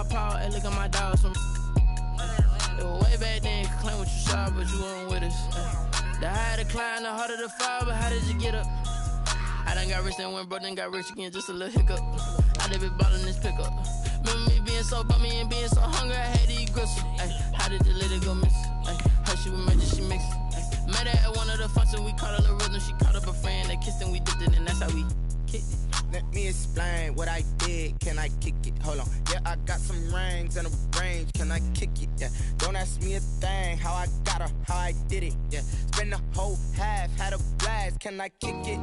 my power, hey, look at my dog. Some it was way back then, you could claim what you saw, but you weren't with us. The higher the climb, the harder the fall, but how did you get up? I done got rich and went broke, then got rich again, just a little hiccup. I done been ballin' this pickup. Remember me being so bummy and being so hungry, I had to eat gristle. How did you let it go miss? Her she was magic, she mixed. Met her at one of the functions, we caught a little rhythm. She caught up a friend, they kissed and we dipped it, and that's how we kicked it. Let me explain what I did, can I kick it? Hold on, yeah, I got some rings and a range, can I kick it? Yeah, don't ask me a thing, how I got her, how I did it. Yeah, spend the whole half, had a blast, can I kick it?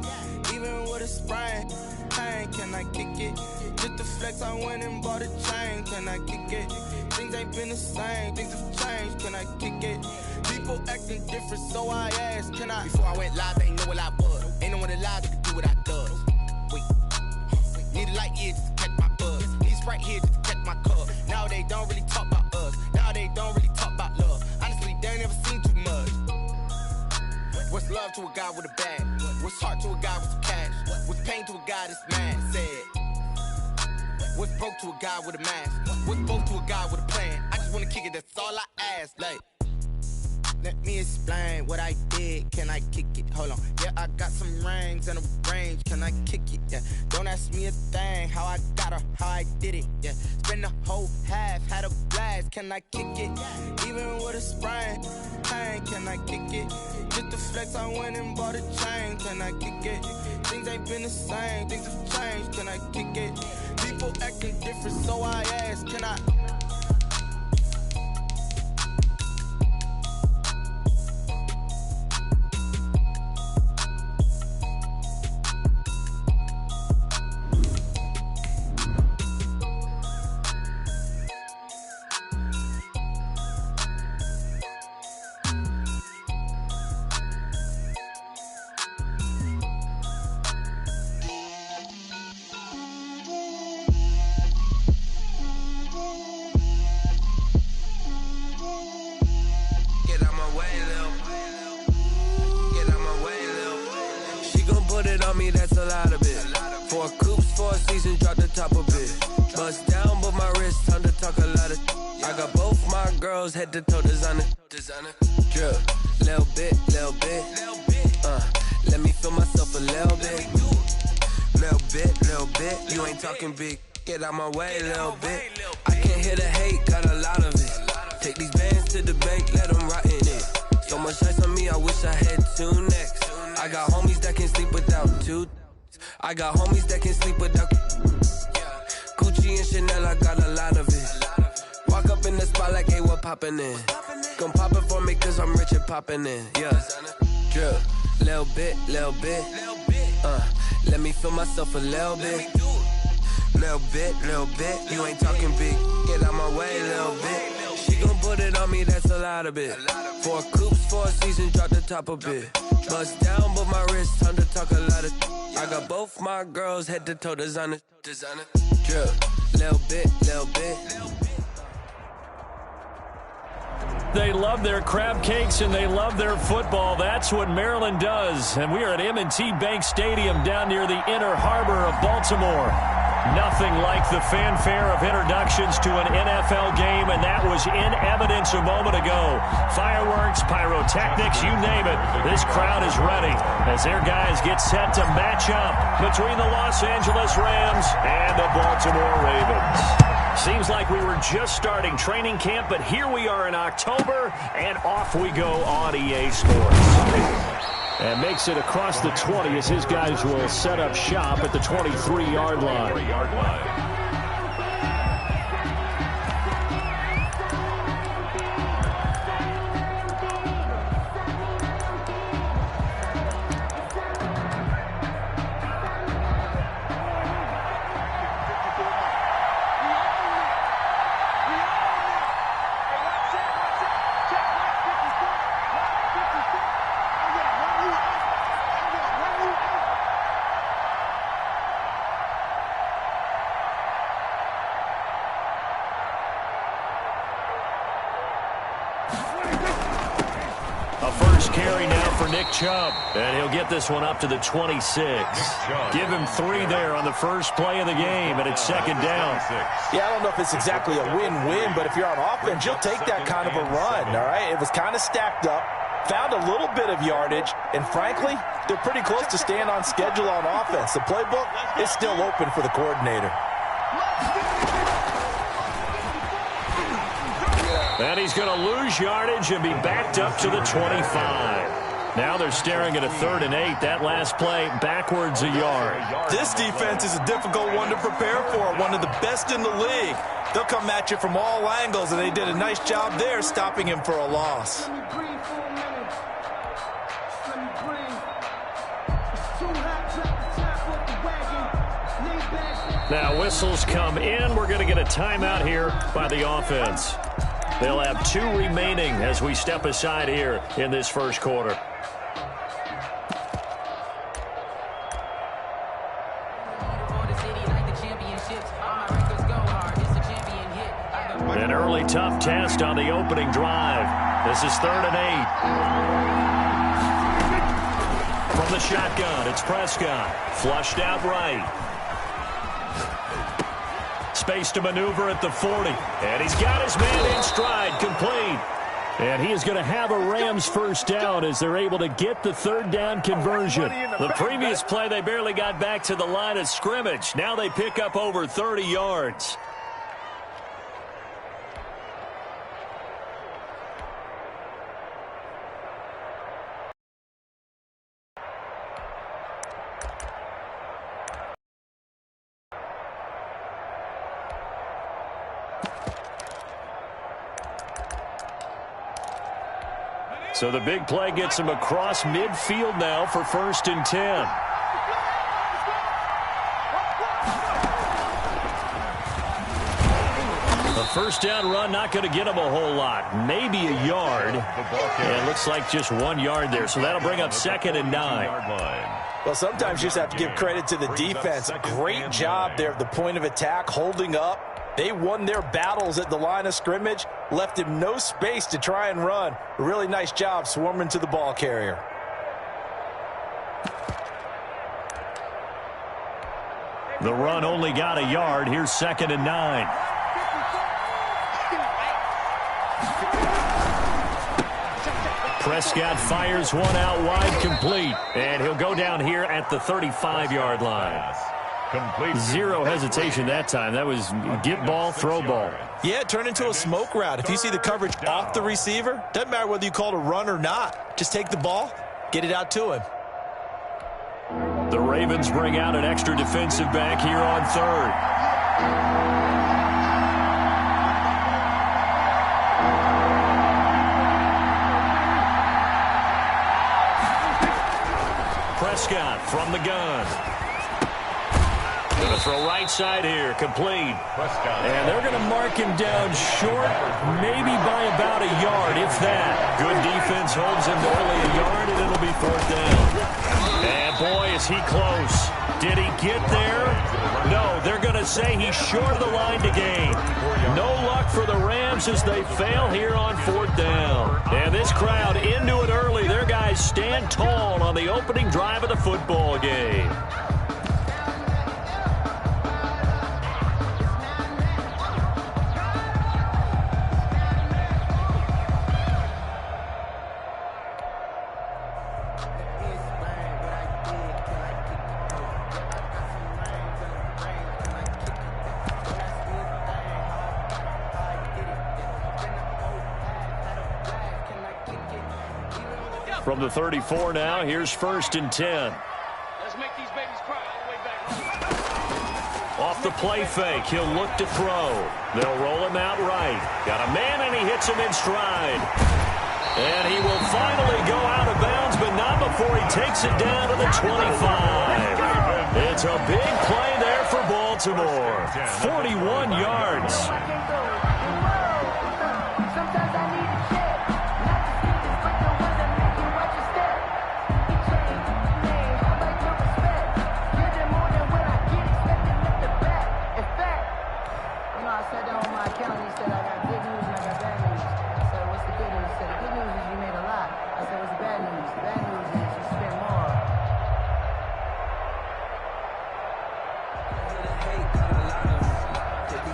Even with a sprain, pain, can I kick it? Just the flex, I went and bought a chain, can I kick it? Things ain't been the same, things have changed, can I kick it? People acting different, so I asked, can I? Before I went live, they ain't know what I was. Ain't no one alive that could do what I does. Wait. Need a light here just to catch my buzz. Need Sprite here just to catch my cup. Now they don't really talk about us. Now they don't really talk about love. Honestly, they ain't never seen too much. What's love to a guy with a bag? What's heart to a guy with some cash? What's pain to a guy that's mad? Said. What's broke to a guy with a mask? What's broke to a guy with a plan? I just wanna kick it, that's all I ask. Like, let me explain what I did, can I kick it? Hold on, yeah, I got some rings and a range, can I kick it? Yeah, don't ask me a thing, how I got her, how I did it. Yeah, spend the whole half, had a blast, can I kick it? Even with a sprain, pain, can I kick it? Just the flex, I went and bought a chain, can I kick it? Things ain't been the same, things have changed, can I kick it? People acting different, so I ask, can I? That's a lot of it. 4 coops, 4 seasons, drop the top of it. Bust down, but my wrist, time to talk a lot of. I got both my girls head to toe designer. Drip, little bit. Let me feel myself a little bit. Little bit. You ain't talking big. Get out my way, little bit. I can't hear the hate, got a lot of it. Take these bands to the bank, let them rot in it. So much ice on me, I wish I had 2 necks. I got homies that can sleep without 2. I got homies that can sleep without Gucci and Chanel, I got a lot of it. Walk up in the spot like, hey, what poppin' in? Gon' pop it for me cause I'm rich and poppin' in. Yeah, drip, little bit. Let me feel myself a little bit. Little bit. You ain't talking big. Get out my way, little bit. She gon' put it on me, that's a lot of it. 4 coops, 4 seasons, drop the top of it. Bust down, but my wrist, time to talk a lot of. I got both my girls head to toe designer. Drip, little bit. They love their crab cakes and they love their football. That's what Maryland does. And we are at M&T Bank Stadium down near the Inner Harbor of Baltimore. Nothing like the fanfare of introductions to an NFL game, and that was in evidence a moment ago. Fireworks, pyrotechnics, you name it. This crowd is ready as their guys get set to match up between the Los Angeles Rams and the Baltimore Ravens. Seems like we were just starting training camp, but here we are in October, and off we go on EA Sports. And makes it across the 20 as his guys will set up shop at the 23-yard line. First carry now for Nick Chubb. And he'll get this one up to the 26. Give him 3 there on the first play of the game, and it's second down. Yeah, I don't know if it's exactly a win-win, but if you're on offense, you'll take that kind of a run, all right? It was kind of stacked up, found a little bit of yardage, and frankly, they're pretty close to staying on schedule on offense. The playbook is still open for the coordinator. And he's going to lose yardage and be backed up to the 25. Now they're staring at a 3rd and 8. That last play backwards a yard. This defense is a difficult one to prepare for, one of the best in the league. They'll come at you from all angles, and they did a nice job there stopping him for a loss. Now whistles come in. We're going to get a timeout here by the offense. They'll have 2 remaining as we step aside here in this first quarter. An early tough test on the opening drive. This is 3rd and 8. From the shotgun, it's Prescott. Flushed out right. Space to maneuver at the 40. And he's got his man in stride, complete. And he is going to have a Rams first down as they're able to get the 3rd down conversion. The previous play, they barely got back to the line of scrimmage. Now they pick up over 30 yards. So the big play gets him across midfield now for 1st and 10. A first down run not going to get him a whole lot. Maybe a yard. And it looks like just 1 yard there. So that'll bring up 2nd and 9. Well, sometimes you just have to give credit to the defense. Great job there at the point of attack, holding up. They won their battles at the line of scrimmage, left him no space to try and run. A really nice job swarming to the ball carrier. The run only got a yard. Here's 2nd and 9. Prescott fires one out wide, complete. And he'll go down here at the 35-yard line. Complete. 0 hesitation that time. That was get ball, throw ball. Yeah, it turned into a smoke route. If you see the coverage off the receiver, doesn't matter whether you call it a run or not. Just take the ball, get it out to him. The Ravens bring out an extra defensive back here on 3rd. Prescott from the gun. Going to throw right side here, complete. And they're going to mark him down short, maybe by about a yard, if that. Good defense holds him to only a yard, and it'll be 4th down. And boy, is he close. Did he get there? No, they're going to say he's short of the line to gain. No luck for the Rams as they fail here on 4th down. And this crowd into it early. Their guys stand tall on the opening drive of the football game. From the 34 now, here's 1st and 10. Let's make these babies cry all the way back. Off the play fake, he'll look to throw. They'll roll him out right. Got a man, and he hits him in stride. And he will finally go out of bounds, but not before he takes it down to the 25. It's a big play there for Baltimore. 41 yards. said, what's the bad news? The bad news is you spent more.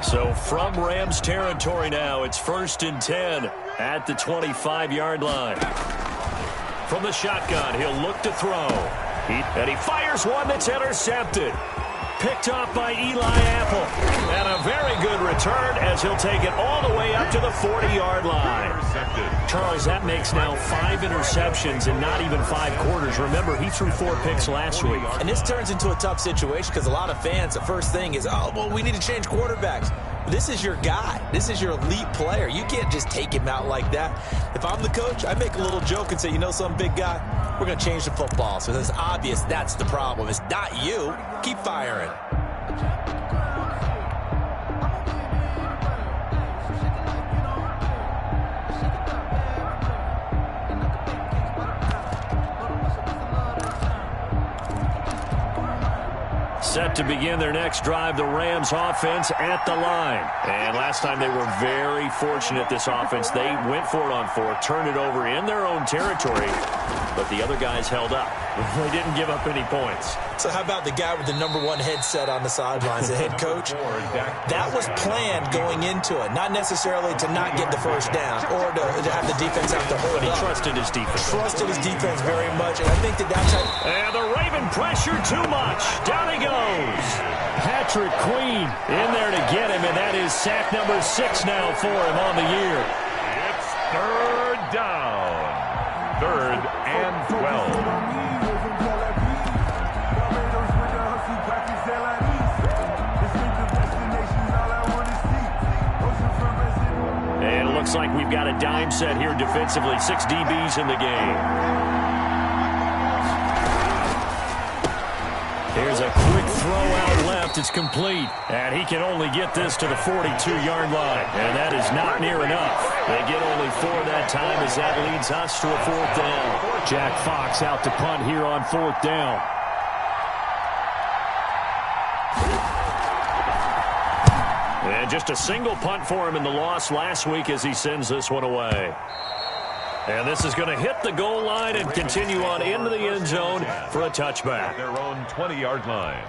So from Rams territory now, it's 1st and 10 at the 25-yard line. From the shotgun, he'll look to throw. And he fires one that's intercepted. Picked off by Eli Apple. And a very good return as he'll take it all the way up to the 40-yard line. Charles, that makes now 5 interceptions in not even 5 quarters. Remember, he threw 4 picks last week. And this turns into a tough situation because a lot of fans, the first thing is, oh, well, we need to change quarterbacks. This is your guy. This is your elite player. You can't just take him out like that. If I'm the coach, I make a little joke and say, you know something, big guy? We're going to change the football. So it's obvious that's the problem. It's not you. Keep firing. Set to begin their next drive, the Rams offense at the line. And last time they were very fortunate, this offense. They went for it on 4, turned it over in their own territory, but the other guys held up. They didn't give up any points. So how about the guy with the #1 headset on the sidelines, the head coach? That was planned going into it, not necessarily to not get the first down or to have the defense have to hold But he up. trusted his defense. Trusted his defense very much, and I think that's how... And the Raven pressure too much. Down he goes. Patrick Queen in there to get him, and that is sack number 6 now for him on the year. It's 3rd down. 3rd and 12. And it looks like we've got a dime set here defensively. 6 DBs in the game. Here's a quick throw out left. It's complete. And he can only get this to the 42-yard line. And that is not near enough. They get only 4 that time as that leads us to a 4th down. Jack Fox out to punt here on 4th down. And just a single punt for him in the loss last week as he sends this one away. And this is going to hit the goal line and continue on into the end zone for a touchback. Their own 20-yard line.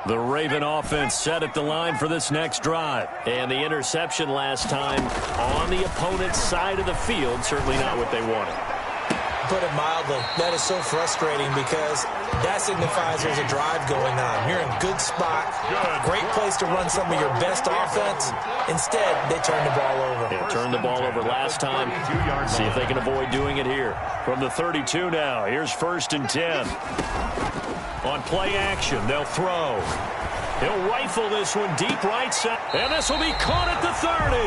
The Raven offense set at the line for this next drive. And the interception last time on the opponent's side of the field, certainly not what they wanted. Put it mildly, that is so frustrating because that signifies there's a drive going on. You're in a good spot, great place to run some of your best offense. Instead, they turn the ball over. They turned the ball over last time. See if they can avoid doing it here. From the 32 now, here's 1st and 10. On play action, they'll throw. He'll rifle this one deep right side. And this will be caught at the 30.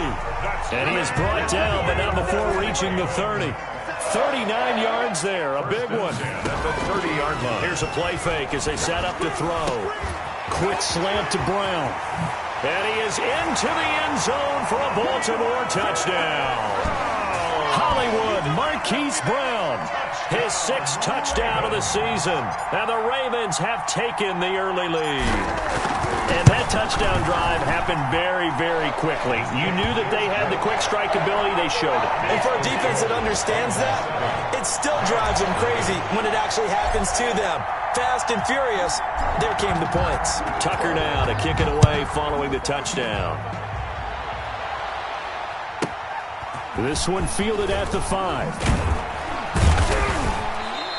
And he is brought down, but not before reaching the 30. 39 yards there, a big one. At the 30-yard line. Here's a play fake as they set up to throw. Quick slant to Brown. And he is into the end zone for a Baltimore touchdown. Hollywood Marquise Brown, his 6th touchdown of the season. And the Ravens have taken the early lead. And that touchdown drive happened very, very quickly. You knew that they had the quick strike ability. They showed it. And for a defense that understands that, it still drives them crazy when it actually happens to them. Fast and furious, there came the points. Tucker now to kick it away following the touchdown. This one fielded at the 5.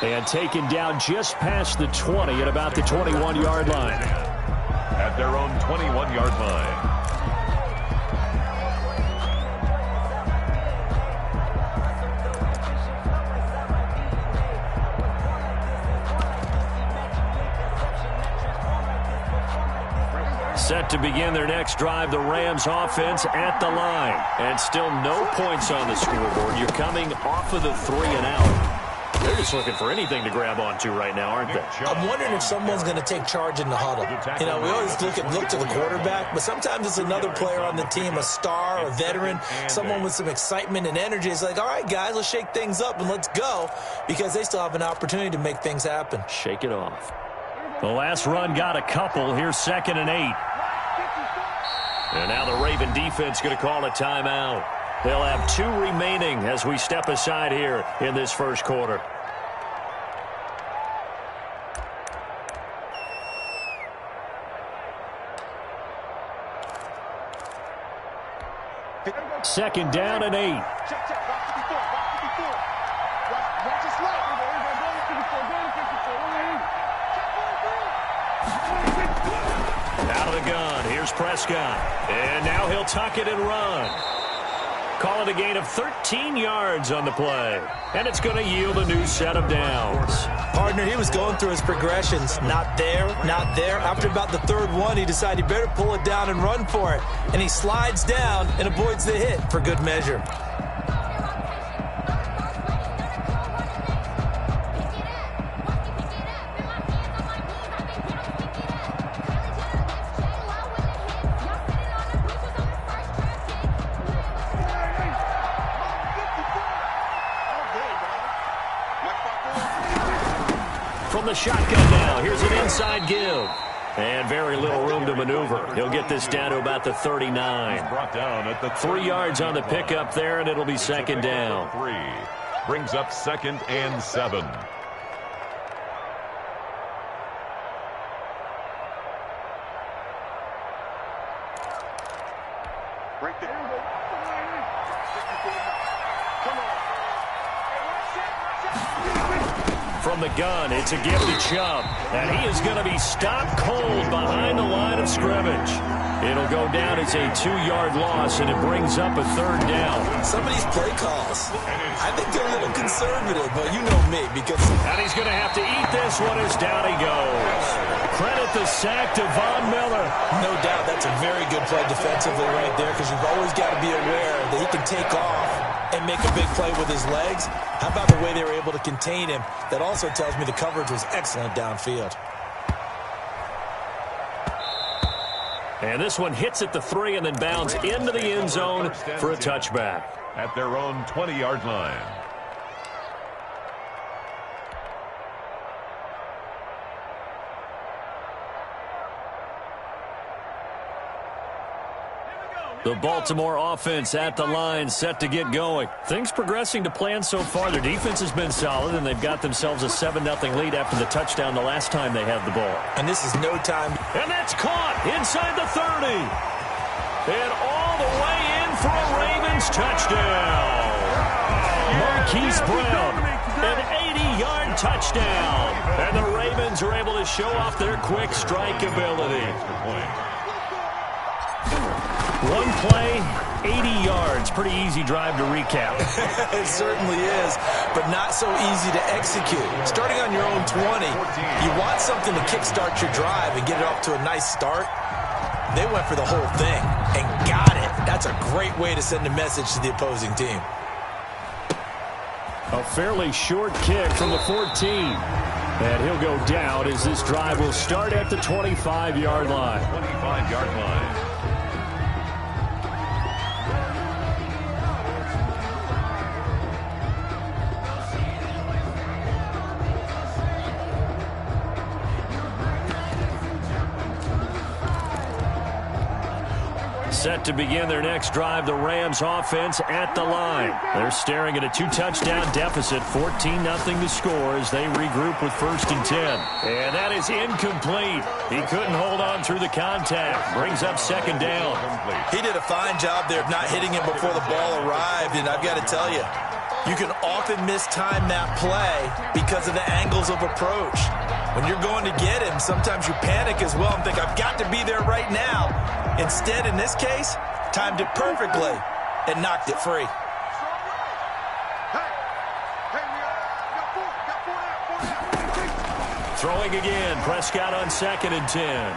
And taken down just past the 20 at about the 21-yard line. At their own 21-yard line. Set to begin their next drive, the Rams offense at the line. And still no points on the scoreboard. You're coming off of the 3 and out. They're just looking for anything to grab onto right now, aren't they? I'm wondering if someone's going to take charge in the huddle. You know, we always look to the quarterback, but sometimes it's another player on the team, a star, a veteran, someone with some excitement and energy. It's like, all right, guys, let's shake things up and let's go, because they still have an opportunity to make things happen. Shake it off. The last run got a couple. Here's 2nd and 8. And now the Raven defense going to call a timeout. They'll have 2 remaining as we step aside here in this first quarter. Second down and 8. Out of the gun, here's Prescott. And now he'll tuck it and run. Call it a gain of 13 yards on the play. And it's going to yield a new set of downs. Partner, he was going through his progressions. Not there, not there. After about the 3rd one, he decided he better pull it down and run for it. And he slides down and avoids the hit for good measure. From the shotgun now, here's an inside give. And very little room to maneuver. He'll get this down to about the 39. Brought down at the 3 yards on the pickup there, and it'll be 2nd down. 3. Brings up 2nd and 7. Right there. Come on. From the gun, it's a give to Chubb. And he is going to be stopped cold behind the line of scrimmage. It'll go down as a 2-yard loss, and it brings up a 3rd down. Some of these play calls, I think they're a little conservative, but you know me, because... And he's going to have to eat this one as down he goes. Credit the sack to Von Miller. No doubt that's a very good play defensively right there, because you've always got to be aware that he can take off and make a big play with his legs. How about the way they were able to contain him? That also tells me the coverage was excellent downfield. And this one hits at the 3 and then bounds into the end zone for a touchback. At their own 20-yard line. The Baltimore offense at the line, set to get going. Things progressing to plan so far. Their defense has been solid, and they've got themselves a 7-0 lead after the touchdown the last time they had the ball. And this is no time. And that's caught inside the 30. And all the way in for a Ravens touchdown. Marquise Brown, an 80-yard touchdown. And the Ravens are able to show off their quick strike ability. One play, 80 yards. Pretty easy drive to recap. It certainly is, but not so easy to execute. Starting on your own 20, you want something to kickstart your drive and get it off to a nice start. They went for the whole thing and got it. That's a great way to send a message to the opposing team. A fairly short kick from the 14. And he'll go down as this drive will start at the 25-yard line. 25-yard line. Set to begin their next drive, the Rams offense at the line. They're staring at a 2-touchdown deficit, 14-0 to score as they regroup with 1st and 10. And that is incomplete. He couldn't hold on through the contact. Brings up 2nd down. He did a fine job there of not hitting him before the ball arrived, and I've got to tell you, you can often mistime that play because of the angles of approach. When you're going to get him, sometimes you panic as well and think, I've got to be there right now. Instead, in this case, timed it perfectly and knocked it free. Throwing again, Prescott on 2nd and 10.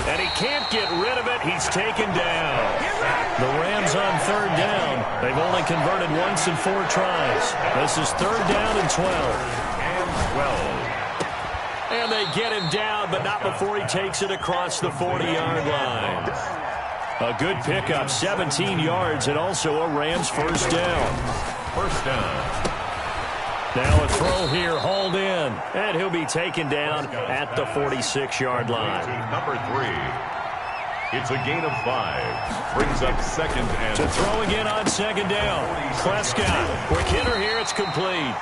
And he can't get rid of it. He's taken down. The Rams on third down. They've only converted once in 4 tries. This is third down and 12. And 12. And they get him down, but not before he takes it across the 40-yard line. A good pickup, 17 yards, and also a Rams first down. First down. Now a throw here, hauled in, and he'll be taken down at the 46-yard line. Number 3. It's a gain of 5. Brings up second and... To throw again on second down. Prescott, quick hitter here, it's complete.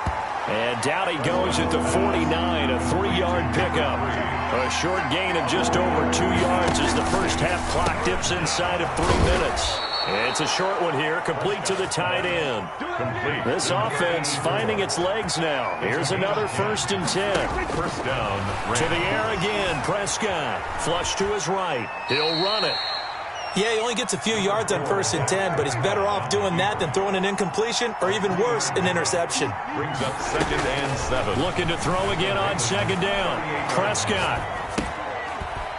And down he goes at the 49, a 3-yard pickup. A short gain of just over 2 yards as the first half clock dips inside of 3 minutes. It's a short one here, complete to the tight end. Complete. This offense finding its legs now. Here's another 1st and 10. First down. To the air again, Prescott. Flush to his right. He'll run it. Yeah, he only gets a few yards on 1st and 10, but he's better off doing that than throwing an incompletion or even worse, an interception. Brings up second and 7. Looking to throw again on second down. Prescott.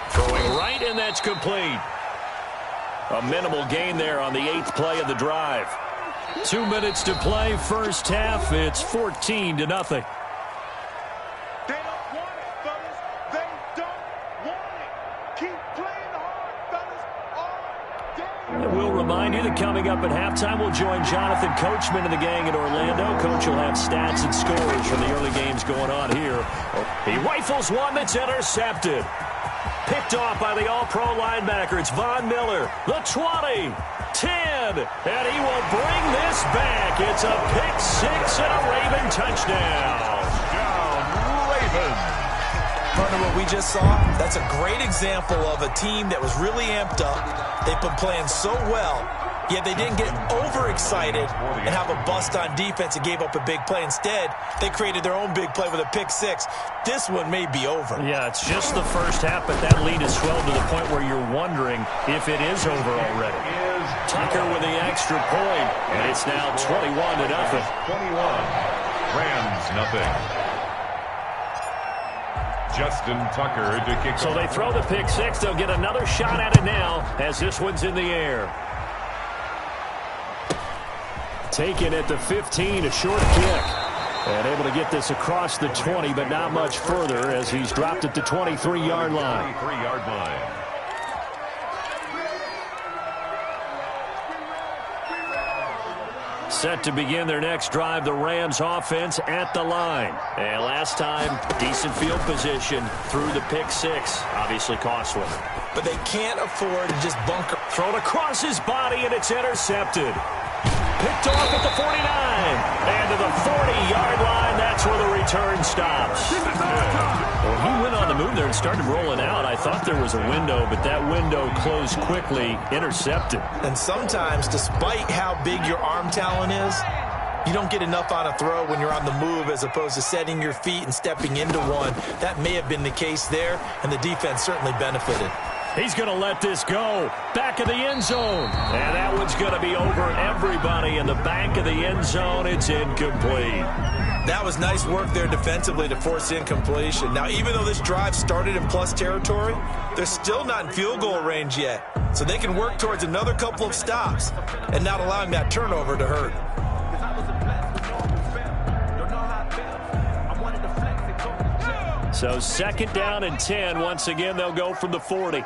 Throwing right, and that's complete. A minimal gain there on the 8th play of the drive. 2 minutes to play, first half. It's 14-0. They don't want it, fellas. They don't want it. Keep playing hard, fellas, all day. And we'll remind you that coming up at halftime, we'll join Jonathan Coachman and the gang in Orlando. Coach will have stats and scores from the early games going on here. He rifles one that's intercepted. Picked off by the all-pro linebacker. It's Von Miller. The 20, 10, and he will bring this back. It's a pick 6 and a Raven touchdown. Down, Ravens. Partner, what we just saw, that's a great example of a team that was really amped up. They've been playing so well, yet they didn't get overexcited and have a bust on defense and gave up a big play. Instead, they created their own big play with a pick 6. This one may be over. Yeah, it's just the first half, but that lead has swelled to the point where you're wondering if it is over already. Tucker with the extra point, and it's now 21-0. 21. Rams nothing. Justin Tucker to kick. So they throw the pick 6. They'll get another shot at it now as this one's in the air. Taken at the 15, a short kick. And able to get this across the 20, but not much further as he's dropped at the 23-yard line. 23-yard line. Set to begin their next drive, the Rams offense at the line. And last time, decent field position through the pick 6. Obviously costly. But they can't afford to just bunker. Thrown across his body, and it's intercepted. Picked off at the 49. And to the 40-yard line, that's where the return stops. Well, he went on the move there and started rolling out. I thought there was a window, but that window closed quickly. Intercepted. And sometimes, despite how big your arm talent is, you don't get enough on a throw when you're on the move as opposed to setting your feet and stepping into one. That may have been the case there, and the defense certainly benefited. He's going to let this go. Back of the end zone. And that one's going to be over everybody in the back of the end zone. It's incomplete. That was nice work there defensively to force incompletion. Now, even though this drive started in plus territory, they're still not in field goal range yet. So they can work towards another couple of stops and not allowing that turnover to hurt. So second down and 10. Once again, they'll go from the 40.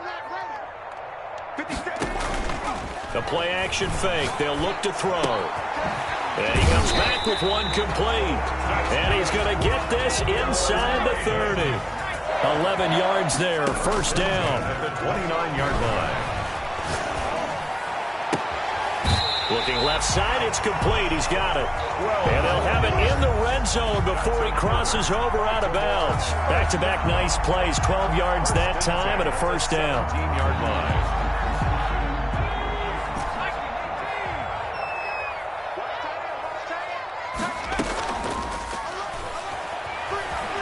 The play action fake. They'll look to throw. And he comes back with one complete. And he's going to get this inside the 30. 11 yards there. First down. At the 29-yard line. Looking left side, it's complete. He's got it. And they'll have it in the red zone before he crosses over out of bounds. Back-to-back nice plays. 12 yards that time and a first down. 15-yard line.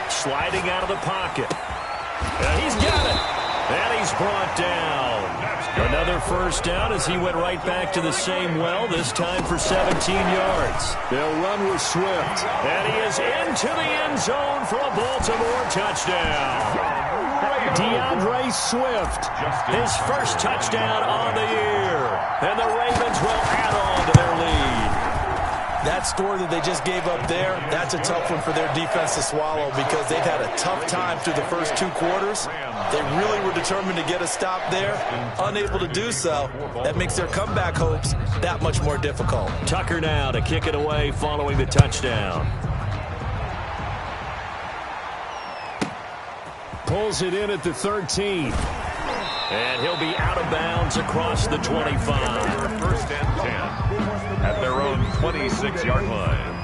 Sliding out of the pocket. And he's got it. And he's brought down. Another first down as he went right back to the same well, this time for 17 yards. They'll run with Swift. And he is into the end zone for a Baltimore touchdown. DeAndre Swift, his first touchdown on the year. And the Ravens will add on to their lead. That score that they just gave up there, that's a tough one for their defense to swallow because they've had a tough time through the first 2 quarters. They really were determined to get a stop there, unable to do so. That makes their comeback hopes that much more difficult. Tucker now to kick it away following the touchdown. Pulls it in at the 13. And he'll be out of bounds across the 25. First and 10 at their own 26-yard line.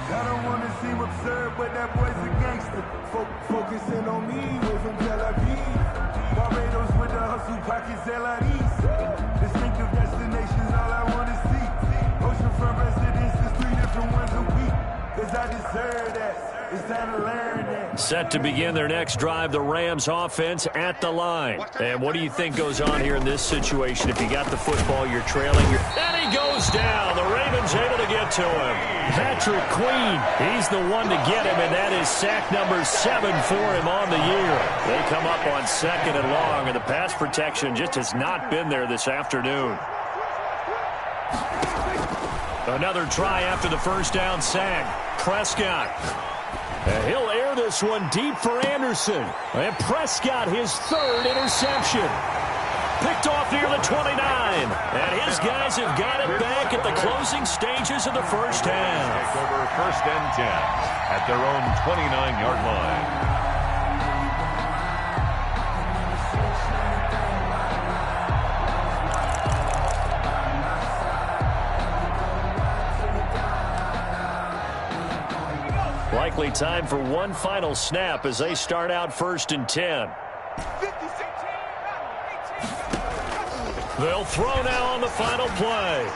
I don't want to seem absurd, but that boy's a gangster. Focusing on me, way from Tel Aviv. Barbados with the hustle, pockets LIDs. Distinctive destinations, all I want to see. Oceanfront residences, 3 different ones a week. Cause I deserve that. It's time to learn that. Set to begin their next drive, the Rams offense at the line. And what do you think goes on here in this situation? If you got the football, you're trailing. And he goes down. The Ravens able to get to him. Patrick Queen, he's the one to get him, and that is sack number 7 for him on the year. They come up on 2nd and long, and the pass protection just has not been there this afternoon. Another try after the first down sack. Prescott. And he'll air this one deep for Anderson. And Prescott, his 3rd interception. Picked off near the 29. And his guys have got it back at the closing stages of the first half. Take over 1st and 10 at their own 29-yard line. Likely time for one final snap as they start out 1st and 10. They'll throw now on the final play.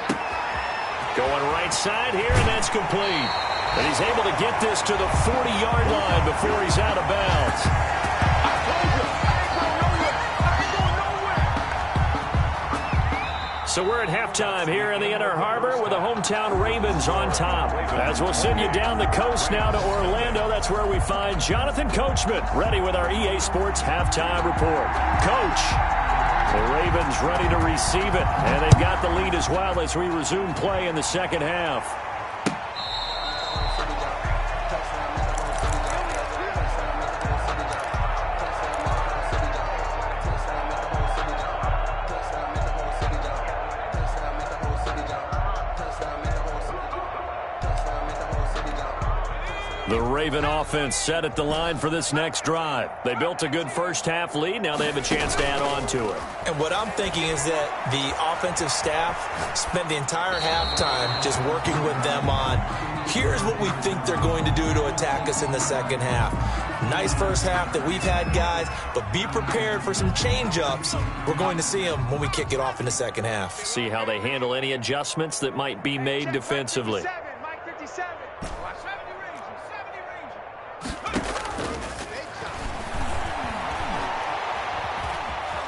Going right side here, and that's complete. And he's able to get this to the 40-yard line before he's out of bounds. So we're at halftime here in the Inner Harbor with the hometown Ravens on top. As we'll send you down the coast now to Orlando, that's where we find Jonathan Coachman ready with our EA Sports halftime report. Coach, the Ravens ready to receive it, and they've got the lead as well as we resume play in the second half. The Raven offense set at the line for this next drive. They built a good first half lead. Now they have a chance to add on to it. And what I'm thinking is that the offensive staff spent the entire halftime just working with them on, here's what we think they're going to do to attack us in the second half. Nice first half that we've had, guys, but be prepared for some change-ups. We're going to see them when we kick it off in the second half. See how they handle any adjustments that might be made defensively.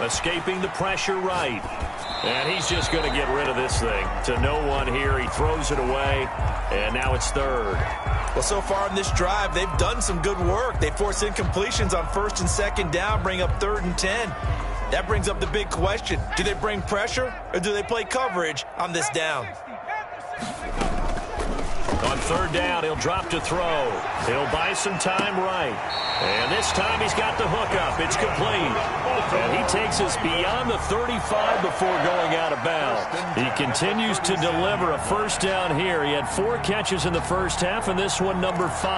Escaping the pressure right. And he's just going to get rid of this thing. To no one here. He throws it away. And now it's 3rd. Well, so far in this drive, they've done some good work. They force incompletions on 1st and 2nd down, bring up 3rd and 10. That brings up the big question. Do they bring pressure or do they play coverage on this down? On 3rd down, he'll drop to throw. He'll buy some time right. And this time he's got the hookup. It's complete. And he takes us beyond the 35 before going out of bounds. He continues to deliver a first down here. He had 4 catches in the first half, and this one number 5.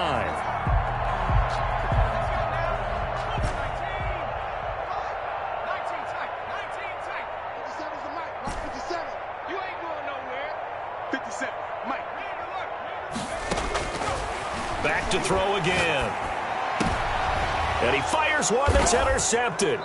Back to throw again. And he fires one that's intercepted.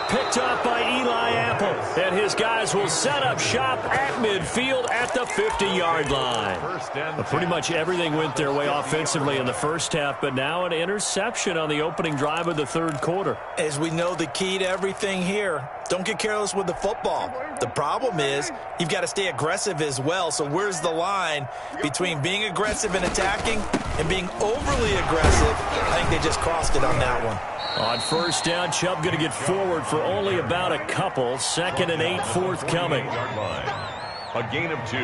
picked off by Eli Apple. And his guys will set up shop at midfield at the 50-yard line. Pretty much everything went their way offensively in the first half, but now an interception on the opening drive of the third quarter. As we know, the key to everything here, don't get careless with the football. The problem is you've got to stay aggressive as well. So where's the line between being aggressive and attacking and being overly aggressive? I think they just crossed it on that one. On first down, Chubb going to get forward for only about a couple. 2nd and 8 forthcoming. A gain of 2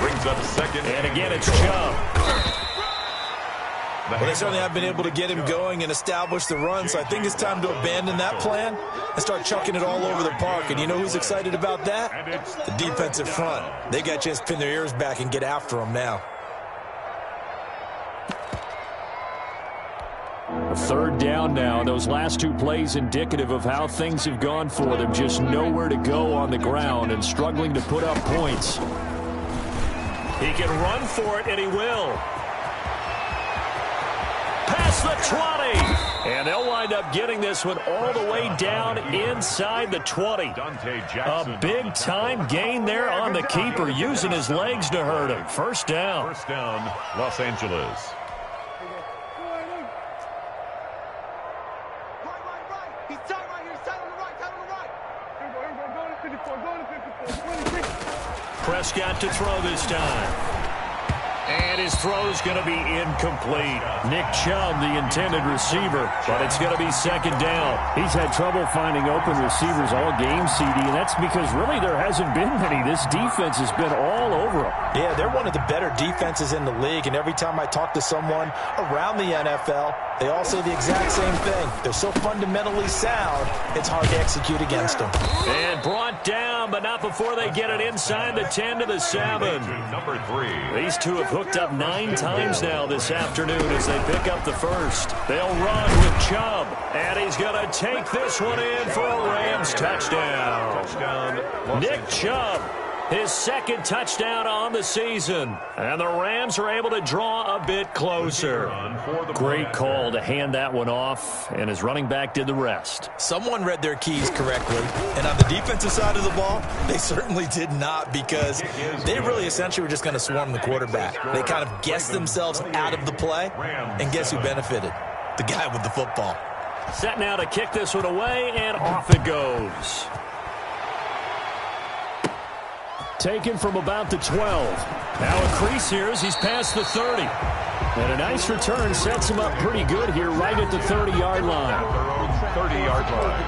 brings up 2nd. And again, it's Chubb. Well, they certainly have been able to get him going and establish the run, so I think it's time to abandon that plan and start chucking it all over the park. And you know who's excited about that? The defensive front. They got a chance to pin their ears back and get after him now. Third down now. Those last 2 plays indicative of how things have gone for them. Just nowhere to go on the ground and struggling to put up points. He can run for it, and he will. Past the 20. And they'll wind up getting this one all the way down inside the 20. A big-time gain there on the keeper, using his legs to hurt him. First down. First down, Los Angeles. Prescott to throw this time. And his throw's going to be incomplete. Nick Chubb, the intended receiver, but it's going to be 2nd down. He's had trouble finding open receivers all game, CD, and that's because really there hasn't been many. This defense has been all over them. Yeah, they're one of the better defenses in the league, and every time I talk to someone around the NFL, they all say the exact same thing. They're so fundamentally sound, it's hard to execute against them. And brought down, but not before they get it inside the 10 to the 7. Number 3. These two have hooked up 9 times now this afternoon as they pick up the first. They'll run with Chubb, and he's going to take this one in for a Rams touchdown. Nick Chubb, his 2nd touchdown on the season. And the Rams are able to draw a bit closer. Great call to hand that one off, and his running back did the rest. Someone read their keys correctly, and on the defensive side of the ball, they certainly did not, because they really essentially were just going to swarm the quarterback. They kind of guessed themselves out of the play, and guess who benefited? The guy with the football. Set now to kick this one away, and off it goes. Taken from about the 12. Now a crease here as he's past the 30. And a nice return sets him up pretty good here right at the 30-yard line. 30-yard line.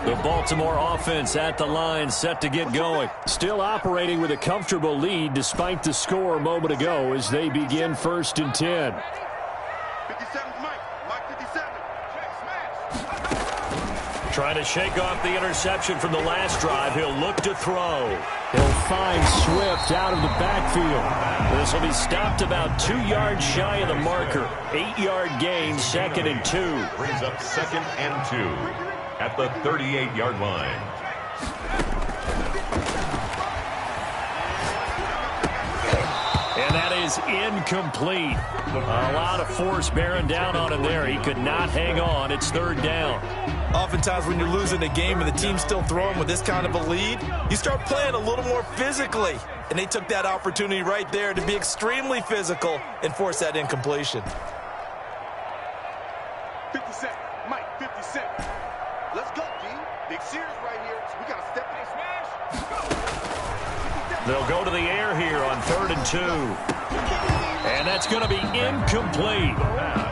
The Baltimore offense at the line, set to get going. Still operating with a comfortable lead despite the score a moment ago as they begin 1st and 10. 57's Mike 57. Trying to shake off the interception from the last drive. He'll look to throw. He'll find Swift out of the backfield. This will be stopped about 2 yards shy of the marker. 8-yard gain, 2nd and 2. Brings up 2nd and 2 at the 38-yard line. And that is incomplete. A lot of force bearing down on him there. He could not hang on. It's 3rd down. Oftentimes when you're losing a game and the team's still throwing with this kind of a lead, you start playing a little more physically. And they took that opportunity right there to be extremely physical and force that incompletion. 57, Mike 57. Let's go, D. Big series right here. So we got to step in and smash. They'll go to the air here on 3rd and 2. And that's going to be incomplete.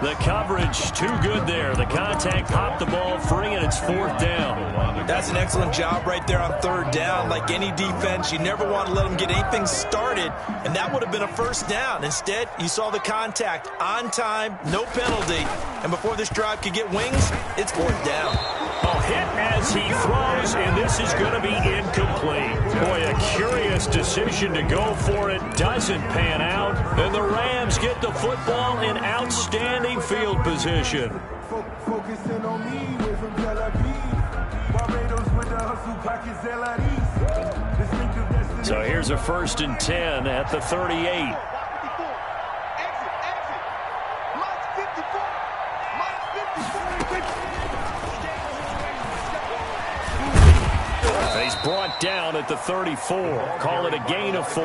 The coverage too good there. The contact popped the ball free, and it's 4th down. That's an excellent job right there on 3rd down. Like any defense, you never want to let them get anything started, and that would have been a 1st down. Instead, you saw the contact on time, no penalty, and before this drive could get wings, it's 4th down. A hit as he throws, and this is going to be incomplete. Boy, a curious decision to go for it. Doesn't pan out, and the Rams get the football in outstanding field position. Focusing on me, way from Tel Aviv. Barbados with the hustle pockets, So here's a 1st and 10 at the 38. He's brought down at the 34. Call it a gain of 4.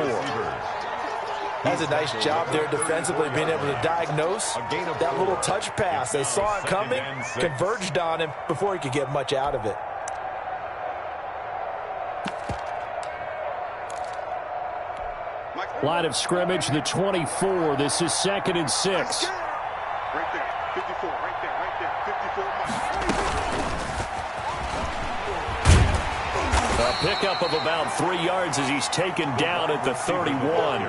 That's a nice job there defensively, being able to diagnose that little touch pass. They saw it coming, converged on him before he could get much out of it. Line of scrimmage, the 24. This is 2nd and 6. Right there, 54, right there, 54. A pickup of about 3 yards as he's taken down at the 31.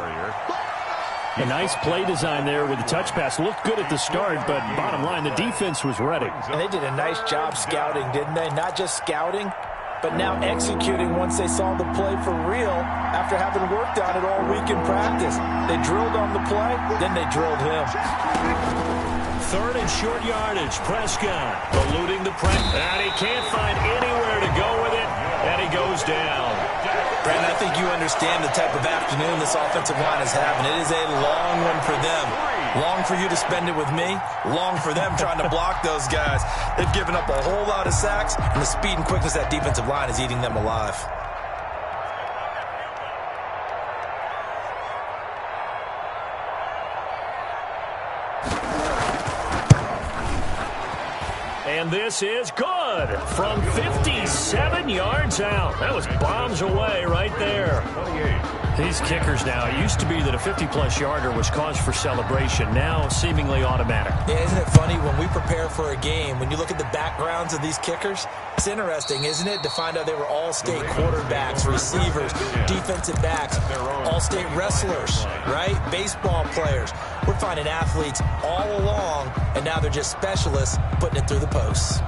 A nice play design there with the touch pass. Looked good at the start, but bottom line, the defense was ready. And they did a nice job scouting, didn't they? Not just scouting, but now executing once they saw the play for real after having worked on it all week in practice. They drilled on the play, then they drilled him. 3rd and short yardage. Prescott eluding the press. And he can't find anywhere to go with it, and he goes down. Brandon, I think you understand the type of afternoon this offensive line is having. It is a long one for them. Long for you to spend it with me. Long for them trying to block those guys. They've given up a whole lot of sacks, and the speed and quickness of that defensive line is eating them alive. And this is good from 57 yards out. That was bombs away right there. These kickers now, it used to be that a 50-plus yarder was cause for celebration. Now seemingly automatic. Yeah, isn't it funny when we prepare for a game, when you look at the backgrounds of these kickers, it's interesting, isn't it, to find out they were all-state quarterbacks, receivers, defensive backs, all-state wrestlers, right? Baseball players. We're finding athletes all along, and now they're just specialists putting it through the posts.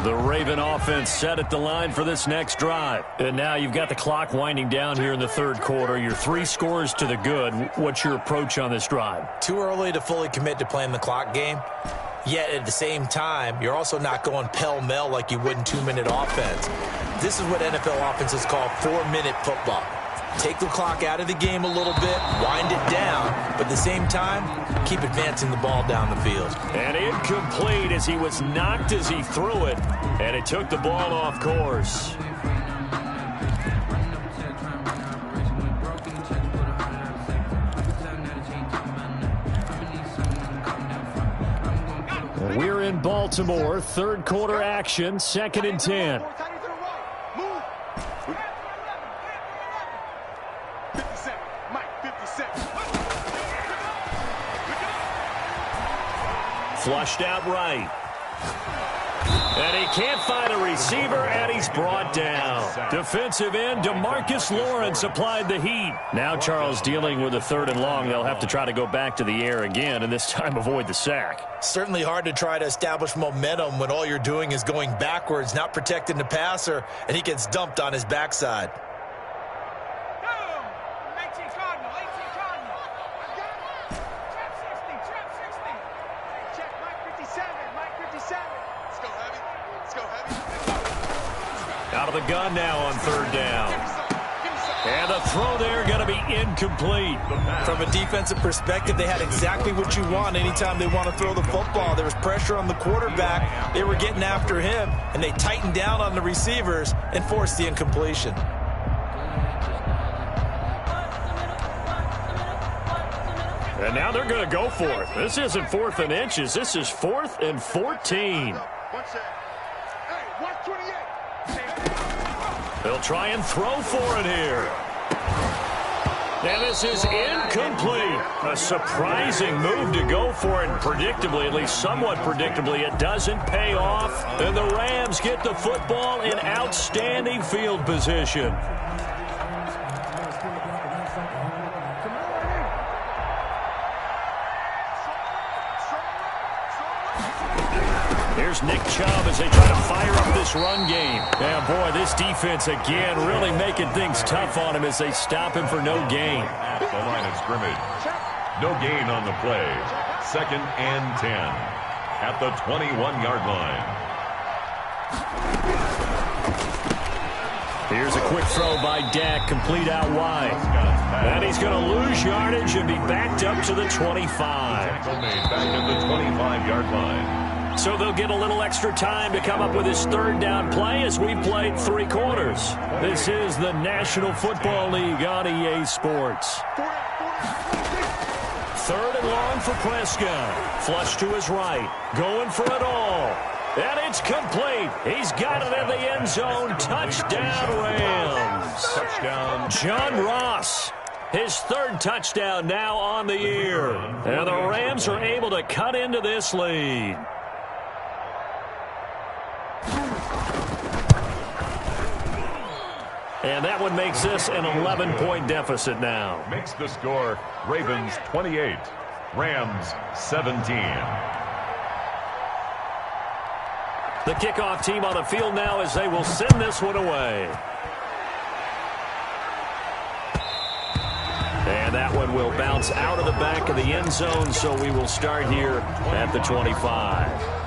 The Raven offense set at the line for this next drive. And now you've got the clock winding down here in the 3rd quarter. Your 3 scores to the good. What's your approach on this drive? Too early to fully commit to playing the clock game. Yet at the same time, you're also not going pell-mell like you would in 2-minute offense. This is what NFL offenses call 4-minute football. Take the clock out of the game a little bit, wind it down, but at the same time, keep advancing the ball down the field. And incomplete as he was knocked as he threw it, and it took the ball off course. We're in Baltimore, 3rd quarter action, 2nd and 10. Flushed out right. And he can't find a receiver, and he's brought down. Defensive end, DeMarcus Lawrence applied the heat. Now Charles dealing with a 3rd and long. They'll have to try to go back to the air again, and this time avoid the sack. Certainly hard to try to establish momentum when all you're doing is going backwards, not protecting the passer, and he gets dumped on his backside. Out of the gun now on 3rd down. And the throw there going to be incomplete. From a defensive perspective, they had exactly what you want anytime they want to throw the football. There was pressure on the quarterback. They were getting after him, and they tightened down on the receivers and forced the incompletion. And now they're going to go for it. This isn't 4th and inches. This is 4th and 14. They'll try and throw for it here. And this is incomplete. A surprising move to go for it. Predictably, at least somewhat predictably, it doesn't pay off. And the Rams get the football in outstanding field position. Here's Nick Chubb as they try to fire up this run game. And boy, this defense again really making things tough on him as they stop him for no gain. At the line of scrimmage. No gain on the play. 2nd and 10. At the 21-yard line. Here's a quick throw by Dak, complete out wide. And he's going to lose yardage and be backed up to the 25. Tackle made back at the 25-yard line. So they'll get a little extra time to come up with his third down play as we've played 3 quarters. This is the National Football League on EA Sports. 3rd and long for Prescott. Flush to his right. Going for it all. And it's complete. He's got it in the end zone. Touchdown, Rams. Touchdown. John Ross. His 3rd touchdown now on the year. And the Rams are able to cut into this lead. And that one makes this an 11-point deficit now. Makes the score Ravens 28, Rams 17. The kickoff team on the field now as they will send this one away. And that one will bounce out of the back of the end zone, so we will start here at the 25.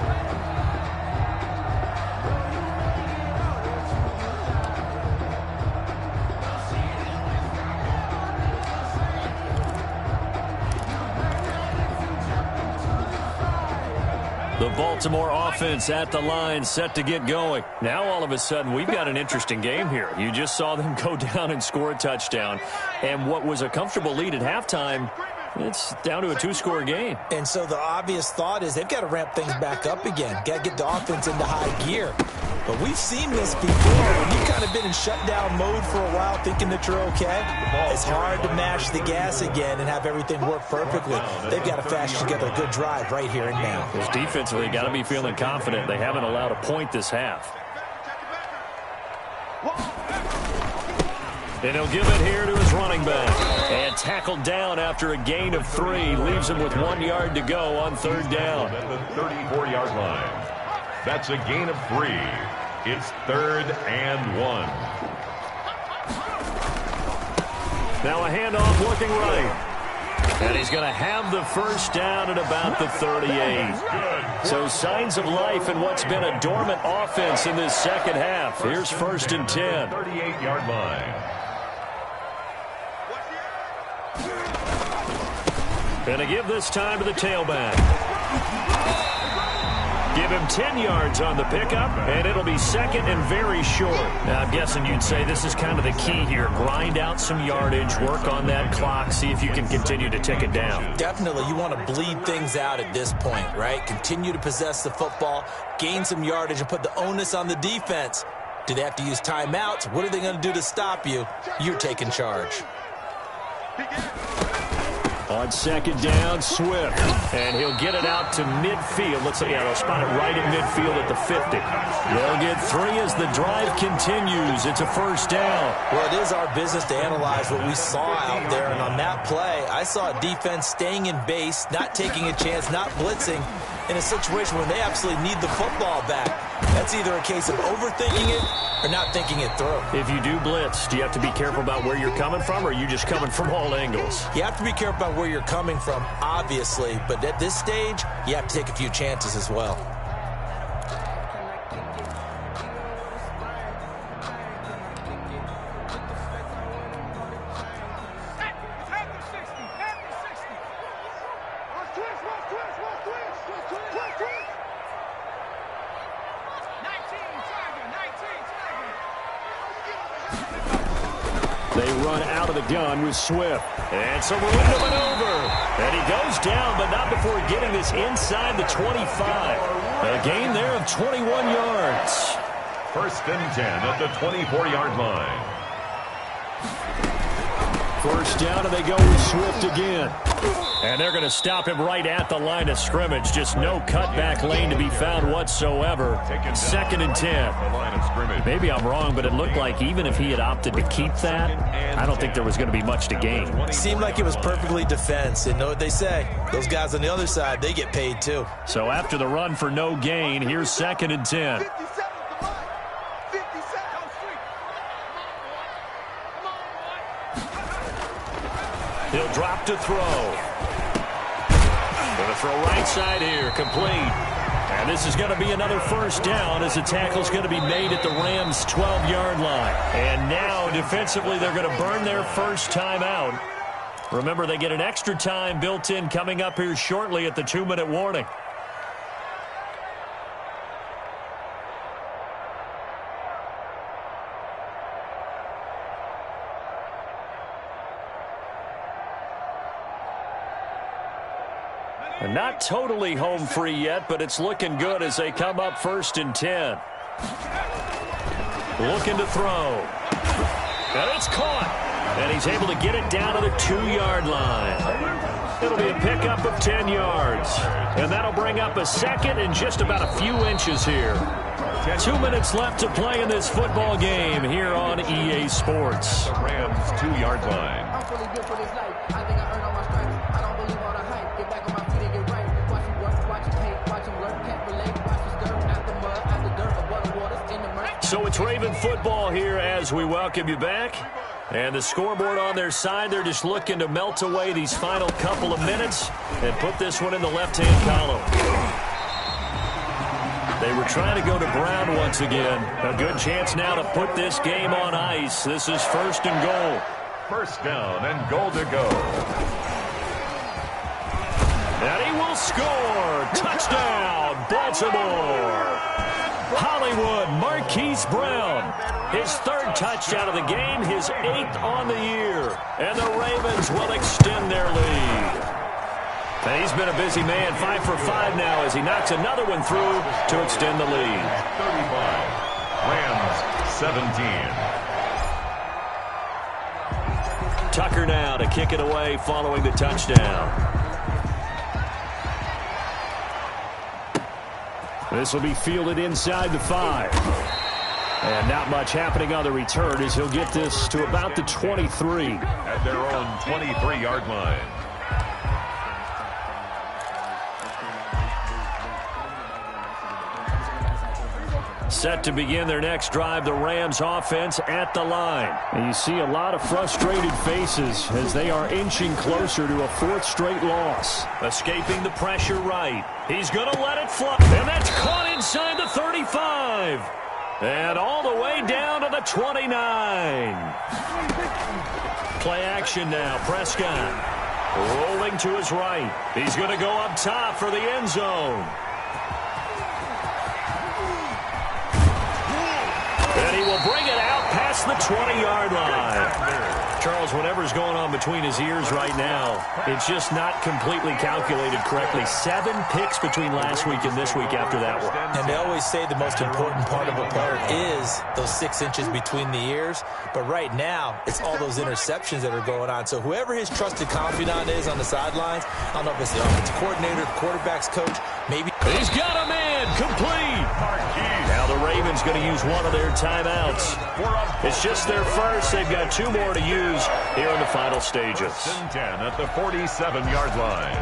The Baltimore offense at the line, set to get going. Now, all of a sudden, we've got an interesting game here. You just saw them go down and score a touchdown. And what was a comfortable lead at halftime, it's down to a 2-score game. And so the obvious thought is they've got to ramp things back up again. Got to get the offense into high gear. But we've seen this before. When you've kind of been in shutdown mode for a while thinking that you're okay, it's hard to mash the gas again and have everything work perfectly. They've got to fashion together a good drive right here and now. Because defensively, got to be feeling confident. They haven't allowed a point this half. And he'll give it here to his running back. And tackled down after a gain of 3. Leaves him with 1 yard to go on 3rd down. At the 34-yard line. That's a gain of 3. It's 3rd and 1. Now a handoff looking right. And he's going to have the first down at about the 38. So signs of life in what's been a dormant offense in this second half. Here's 1st and 10. 38-yard line. And to give this time to the tailback. Give him 10 yards on the pickup, and it'll be 2nd and very short. Now, I'm guessing you'd say this is kind of the key here. Grind out some yardage, work on that clock, see if you can continue to tick it down. Definitely, you want to bleed things out at this point, right? Continue to possess the football, gain some yardage, and put the onus on the defense. Do they have to use timeouts? What are they going to do to stop you? You're taking charge. On 2nd down, Swift. And he'll get it out to midfield. Looks like they'll spot it right at midfield at the 50. They'll get 3 as the drive continues. It's a 1st down. Well, it is our business to analyze what we saw out there. And on that play, I saw a defense staying in base, not taking a chance, not blitzing in a situation where they absolutely need the football back. That's either a case of overthinking it or not thinking it through. If you do blitz, do you have to be careful about where you're coming from, or are you just coming from all angles? You have to be careful about where you're coming from, obviously, but at this stage, you have to take a few chances as well. They run out of the gun with Swift. And so we're into maneuver. And he goes down, but not before getting this inside the 25. A gain there of 21 yards. 1st and 10 at the 24-yard line. 1st down, and they go with Swift again. And they're going to stop him right at the line of scrimmage. Just no cutback lane to be found whatsoever. 2nd and 10. Maybe I'm wrong, but it looked like even if he had opted to keep that, I don't think there was going to be much to gain. Seemed like it was perfectly defense. And know what they say? Those guys on the other side, they get paid too. So after the run for no gain, here's 2nd and 10. He'll drop to throw. Going to throw right side here, complete. And this is going to be another first down as the tackle's going to be made at the Rams' 12-yard line. And now, defensively, they're going to burn their first time out. Remember, they get an extra time built in coming up here shortly at the 2-minute warning. And not totally home free yet, but it's looking good as they come up 1st and 10. Looking to throw. And it's caught. And he's able to get it down to the 2-yard line. It'll be a pickup of 10 yards. And that'll bring up a second and just about a few inches here. 2 minutes left to play in this football game here on EA Sports. The Rams' 2-yard line. I'm fully built for this life. I think I earned all my stripes. I don't believe all the hype. Get back on my feet and get right. Watch him work, watch him hate, watch him learn, can't relate. Watch him stir after mud, after dirt, above the waters, in the mud. So it's Raven football here as we welcome you back. And the scoreboard on their side, they're just looking to melt away these final couple of minutes and put this one in the left-hand column. They were trying to go to Brown once again. A good chance now to put this game on ice. This is 1st and goal. First down and goal to go. And he will score. Touchdown, Baltimore. Hollywood Marquise Brown. His 3rd touchdown of the game, his 8th on the year. And the Ravens will extend their lead. And he's been a busy man, 5 for 5 now as he knocks another one through to extend the lead. 35. Rams 17. Tucker now to kick it away following the touchdown. This will be fielded inside the 5. And not much happening on the return as he'll get this to about the 23. At their own 23-yard line. Set to begin their next drive, the Rams offense at the line. And you see a lot of frustrated faces as they are inching closer to a 4th straight loss. Escaping the pressure right. He's going to let it fly. And that's caught inside the 35. And all the way down to the 29. Play action now. Prescott rolling to his right. He's going to go up top for the end zone. And he will bring it out past the 20-yard line. Charles, whatever's going on between his ears right now, it's just not completely calculated correctly. 7 picks between last week and this week after that one. And they always say the most important part of a player is those 6 inches between the ears. But right now, it's all those interceptions that are going on. So whoever his trusted confidant is on the sidelines, I don't know if it's the offensive coordinator, quarterback's coach, maybe. He's got a man complete. Now the Ravens going to use one of their timeouts. It's just their first. They've got 2 more to use here in the final stages. 10 at the 47-yard line.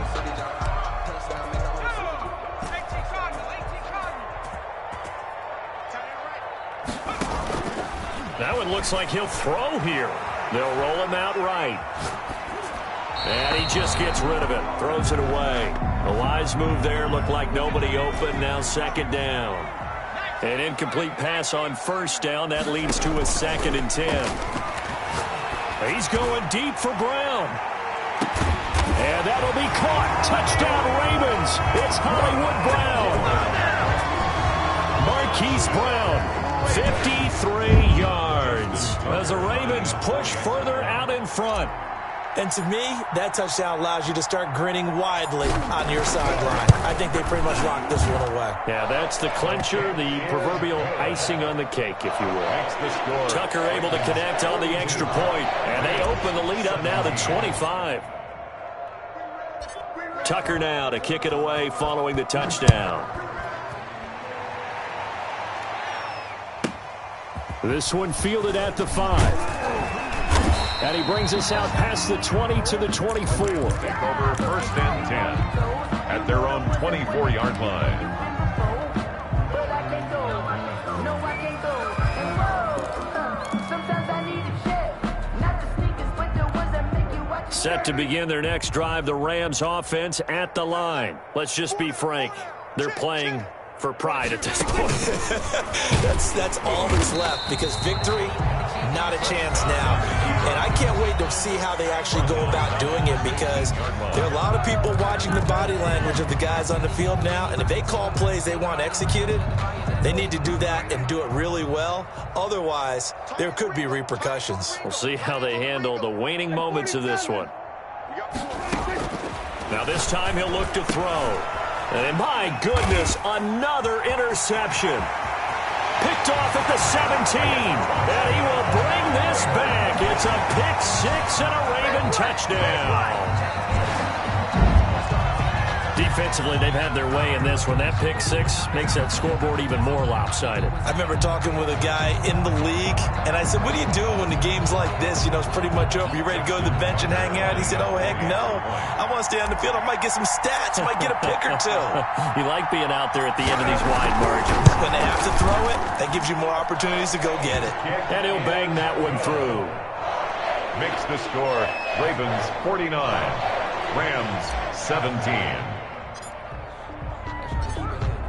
That one looks like he'll throw here. They'll roll him out right. And he just gets rid of it. Throws it away. A wise move there. Looked like nobody open. Now 2nd down. An incomplete pass on 1st down. That leads to a 2nd and 10. He's going deep for Brown. And that'll be caught. Touchdown Ravens. It's Hollywood Brown. Marquise Brown, 53 yards. As the Ravens push further out in front. And to me, that touchdown allows you to start grinning widely on your sideline. I think they pretty much locked this one away. Yeah, that's the clincher, the proverbial icing on the cake, if you will. Tucker able to connect on the extra point, and they open the lead up now to 25. Tucker now to kick it away following the touchdown. This one fielded at the 5. And he brings us out past the 20 to the 24. Take over 1st and 10 at their own 24-yard line. Set to begin their next drive, the Rams offense at the line. Let's just be frank. They're playing for pride at this point. that's all that's left, because victory, not a chance now. And I can't wait to see how they actually go about doing it, because there are a lot of people watching the body language of the guys on the field now, and if they call plays they want executed, they need to do that and do it really well. Otherwise, there could be repercussions. We'll see how they handle the waning moments of this one. Now this time he'll look to throw. And my goodness, another interception. Picked off at the 17. And he will bring this back. It's a pick six and a Raven touchdown. Defensively, they've had their way in this one. That pick six makes that scoreboard even more lopsided. I remember talking with a guy in the league, and I said, what do you do when the game's like this? You know, it's pretty much over. You ready to go to the bench and hang out? He said, oh, heck no. I want to stay on the field. I might get some stats. I might get a pick or two. You like being out there at the end of these wide margins. When they have to throw it, that gives you more opportunities to go get it. And he'll bang that one through. Makes the score Ravens 49, Rams 17.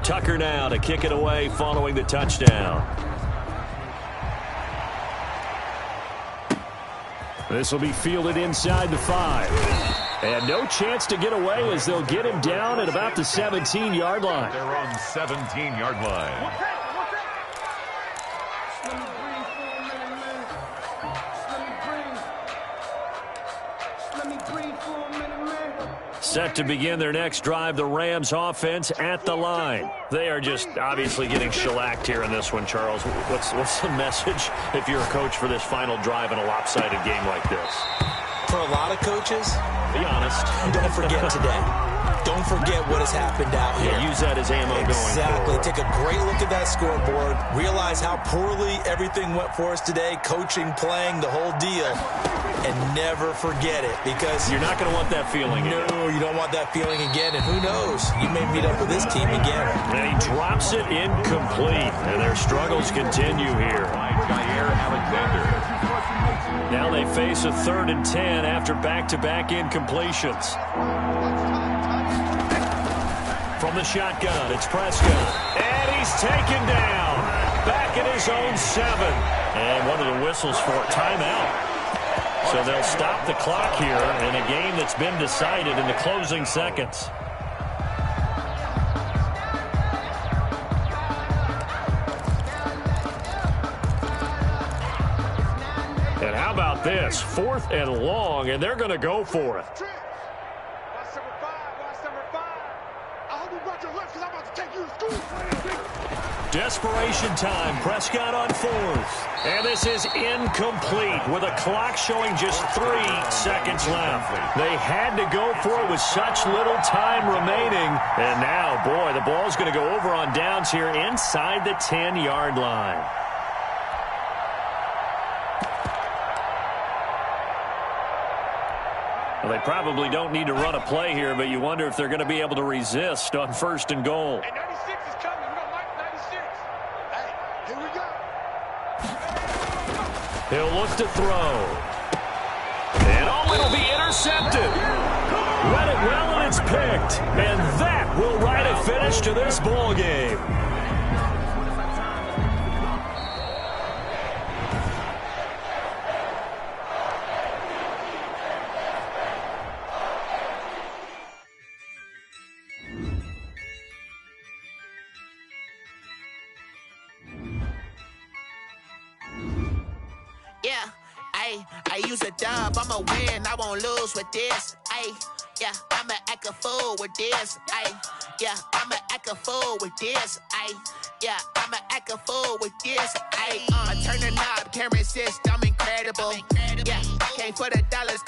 Tucker now to kick it away following the touchdown. This will be fielded inside the 5. And no chance to get away as they'll get him down at about the 17-yard line. They're on 17-yard line. Set to begin their next drive, the Rams offense at the line. They are just obviously getting shellacked here in this one, Charles. What's the message if you're a coach for this final drive in a lopsided game like this? For a lot of coaches, be honest, don't forget today. Don't forget what has happened out here. Yeah, use that as ammo going forward. Exactly. Take a great look at that scoreboard. Realize how poorly everything went for us today. Coaching, playing, the whole deal. And never forget it, because you're not going to want that feeling again. No, you don't want that feeling again. And who knows? You may meet up with this team again. And he drops it incomplete. And their struggles continue here. Alexander. Now they face a 3rd and 10 after back-to-back incompletions. From the shotgun, it's Prescott. And he's taken down. Back at his own 7. And one of the whistles for a timeout. So they'll stop the clock here in a game that's been decided in the closing seconds. And how about this? 4th and long, and they're going to go for it. Desperation time. Prescott on 4th. And this is incomplete with a clock showing just 3 seconds left. They had to go for it with such little time remaining. And now, boy, the ball's going to go over on downs here inside the 10-yard line. Well, they probably don't need to run a play here, but you wonder if they're going to be able to resist on 1st and goal. Hey, 96 is coming. We don't like 96. Hey, here we go. He'll look to throw. And oh, it'll be intercepted. Read it well, and it's picked. And that will write a finish to this ball game. Yeah, I use a dub, I'ma win, I won't lose with this. Yeah, I'ma act a fool with this. Yeah, I'ma act a fool with this. Yeah, I'ma act a fool with this. I turn the knob, can't resist, I'm incredible. Yeah, came for the dollars.